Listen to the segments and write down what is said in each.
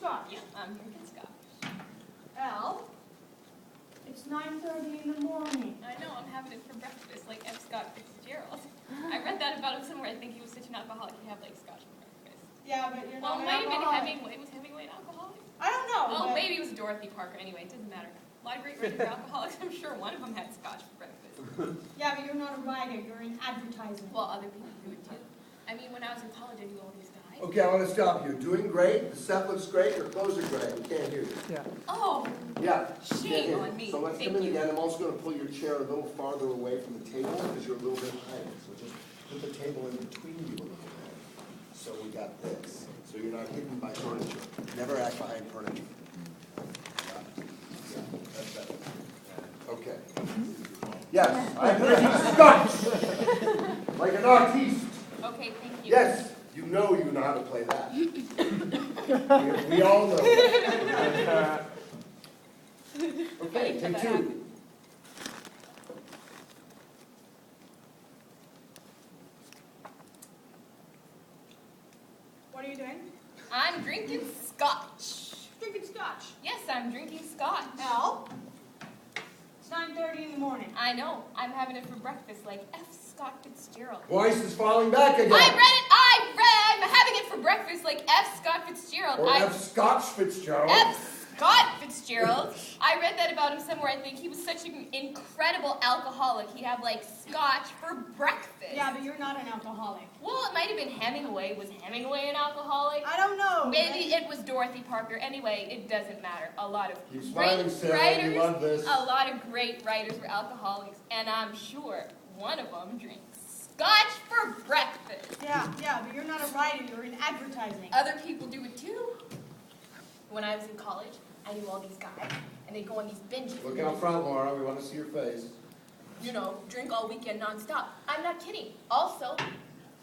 scotch? Yeah, I'm drinking scotch. Al, it's 9:30 in the morning. I know, I'm having it for breakfast, like F. Scott Fitzgerald. I read that about him somewhere. I think he was such an alcoholic he'd have like scotch for breakfast. Yeah, but you're Well, not an maybe alcoholic. Hemingway. Was Hemingway an alcoholic? I don't know. Well, but... maybe it was Dorothy Parker. Anyway, it doesn't matter. A lot of great writers are alcoholics. I'm sure one of them had scotch for breakfast. Yeah, but you're not a writer. You're in advertising. Well, other people do it too. I mean, when I was in college, I knew all these guys. Okay, I want to stop you. Doing great. The set looks great. Your clothes are great. We can't hear you. Yeah. Oh, Yeah. shame on me. So let's Thank come in you. again. I'm also going to pull your chair a little farther away from the table because you're a little bit higher. So just put the table in between you a little bit. So we got this. So you're not hidden by furniture. Never act behind furniture. Yeah, that's better. Okay. Yes, I'm drinking scotch like an artiste. Okay, thank you. Yes, you know how to play that. we all know that. Okay, take two. What are you doing? I'm drinking scotch. Drinking scotch. Yes, I'm drinking scotch. Al, it's 9:30 in the morning. I know. I'm having it for breakfast, like F. Scott Fitzgerald. Voice is falling back again. I'm having it for breakfast, like F. Scott Fitzgerald. Or F. Scotch Fitzgerald. F. Scott Fitzgerald. I read that about him somewhere. I think he was such an incredible alcoholic. He'd have like scotch for breakfast. Yeah, but you're not an alcoholic. Well, it might have been Hemingway. Was Hemingway an alcoholic? I don't know. Maybe it was Dorothy Parker. Anyway, it doesn't matter. A lot of Keep great smiling, Sarah. writers, You love this. a lot of great writers were alcoholics, and I'm sure one of them drinks scotch for breakfast. Yeah, but you're not a writer. You're in advertising. Other people do it too. When I was in college, I knew all these guys, and they'd go on these binges. Look out front, Laura. We want to see your face. You know, drink all weekend nonstop. I'm not kidding. Also,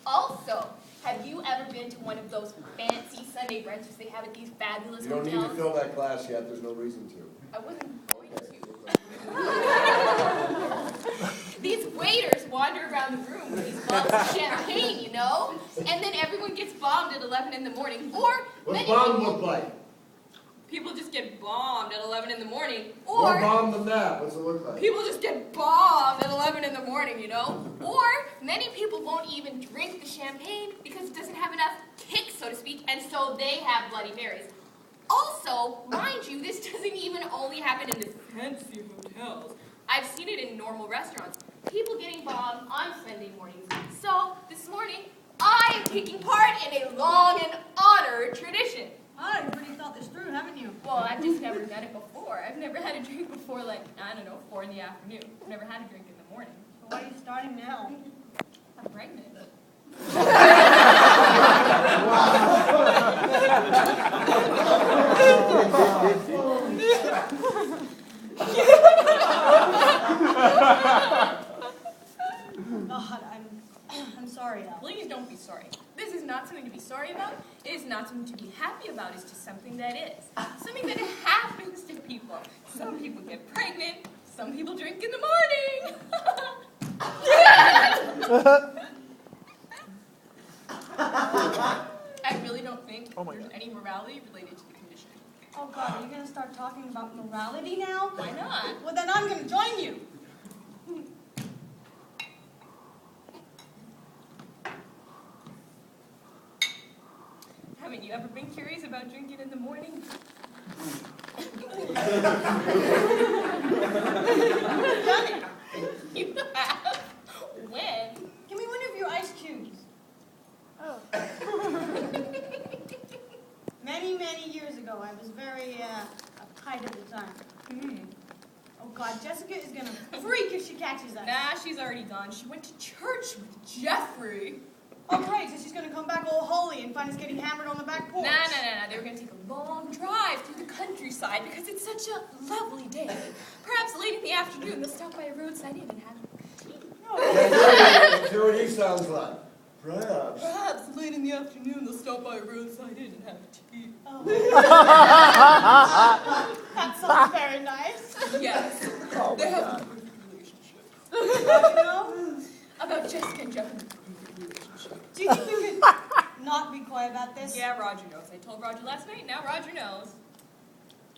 have you ever been to one of those fancy Sunday brunches they have at these fabulous You don't hotels? need to fill that glass yet. There's no reason to. I wasn't going to. These waiters wander around the room with these bottles of champagne, you know? And then everyone gets bombed at 11 in the morning. Or What's bomb look like? people just get bombed at 11 in the morning. More Or bomb than that. What's it look like? people just get bombed at 11 in the morning, you know? Or many people won't even drink the champagne because it doesn't have enough kick, so to speak, and so they have Bloody Marys. Also, mind you, this doesn't even only happen in the fancy hotels. I've seen it in normal restaurants. People getting bombed on Sunday mornings. So, this morning, I'm taking part in a long and honored tradition. Oh, you've already thought this through, haven't you? Well, I've just never done it before. I've never had a drink before, like, I don't know, 4 in the afternoon. I've never had a drink in the morning. So why are you starting now? I'm pregnant. God, I'm sorry, Al. Please don't be sorry. This is not something to be sorry about. It is not something to be happy about. It's just something that is. Something that happens to people. Some people get pregnant. Some people drink in the morning. I really don't think there's any morality related to the condition. Oh, God, are you going to start talking about morality now? Why not? Well, then I'm going to join you. Haven't you ever been curious about drinking in the morning? Done it. You have? When? Give me one of your ice cubes. Oh. Many years ago, I was very uptight at the time. Oh, God, Jessica is going to freak if she catches us. Nah, she's already gone. She went to church with Jeffrey. Oh, great, so she's going to come back all holy and find us getting hammered on the back porch. Nah. They were going to take a long drive through the countryside because it's such a lovely day. Perhaps late in the afternoon, they'll stop by a roadside inn and have tea. No. Let's hear what he sounds like. Perhaps. Perhaps late in the afternoon, they'll stop by a roadside inn and have tea. Oh. That sounds very nice. Yes. Oh, They my have God. a perfect relationship. How do you know? About Jessica and Jeffrey's perfect relationship. Do you think you could not be quiet? boy about this? Yeah, Roger knows. I told Roger last night, now Roger knows.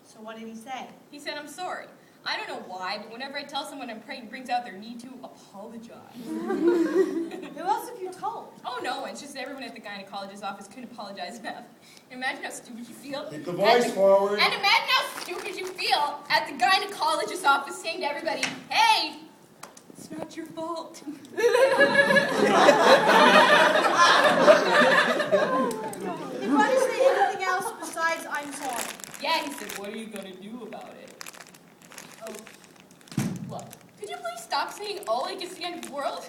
So what did he say? He said, I'm sorry. I don't know why, but whenever I tell someone I'm pregnant, it brings out their need to apologize. Who else have you told? Oh, no, it's just everyone at the gynecologist's office couldn't apologize enough. Imagine how stupid you feel. Keep the voice forward. And imagine how stupid you feel at the gynecologist's office saying to everybody, hey, it's not your fault. Did Roger say anything else besides I'm sorry? Yeah, he said, what are you going to do about it? Oh, look, could you please stop saying, oh, like it's the end of the world?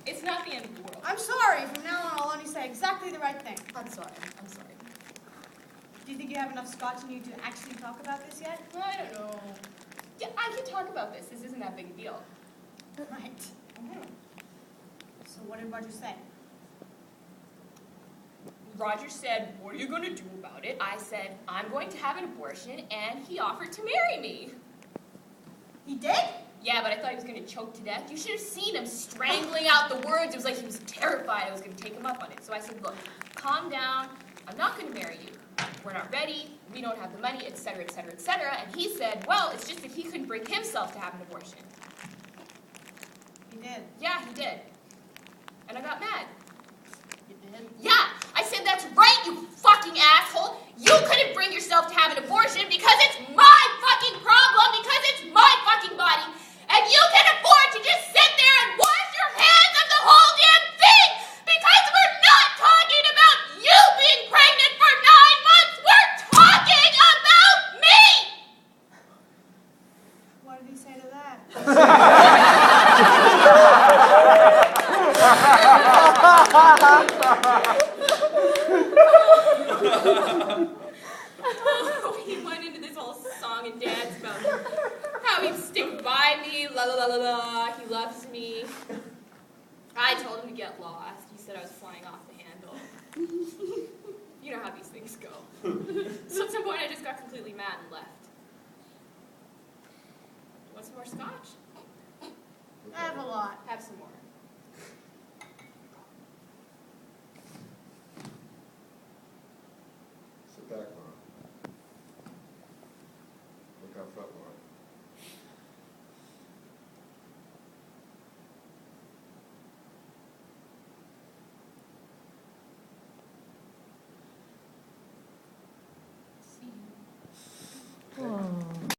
It's not the end of the world. I'm sorry. From now on, I'll only say exactly the right thing. I'm sorry. I'm sorry. Do you think you have enough scotch in you to actually talk about this yet? I don't know. Yeah, I can talk about this. This isn't that big a deal. Right. So what did Roger say? Roger said, what are you going to do about it? I said, I'm going to have an abortion, and he offered to marry me. He did? Yeah, but I thought he was going to choke to death. You should have seen him strangling out the words. It was like he was terrified I was going to take him up on it. So I said, look, calm down. I'm not going to marry you. We're not ready. We don't have the money, etc., etc., etc. And he said, well, it's just that he couldn't bring himself to have an abortion. He did. Yeah, he did. And I got mad. You did? Yeah, I said, that's right, you fucking asshole. You couldn't bring yourself to have an abortion because it's my fucking problem, because it's my fucking body. And you can afford to just sit there and wash your hands of the whole damn thing. Because we're not talking about you being pregnant for 9 months. We're talking about me. What did he say to that? Oh, he went into this whole song and dance about how he'd stick by me, la la la la la, he loves me. I told him to get lost. He said I was flying off the handle. You know how these things go. So at some point I just got completely mad and left. Want some more scotch? I have a lot. Have some more.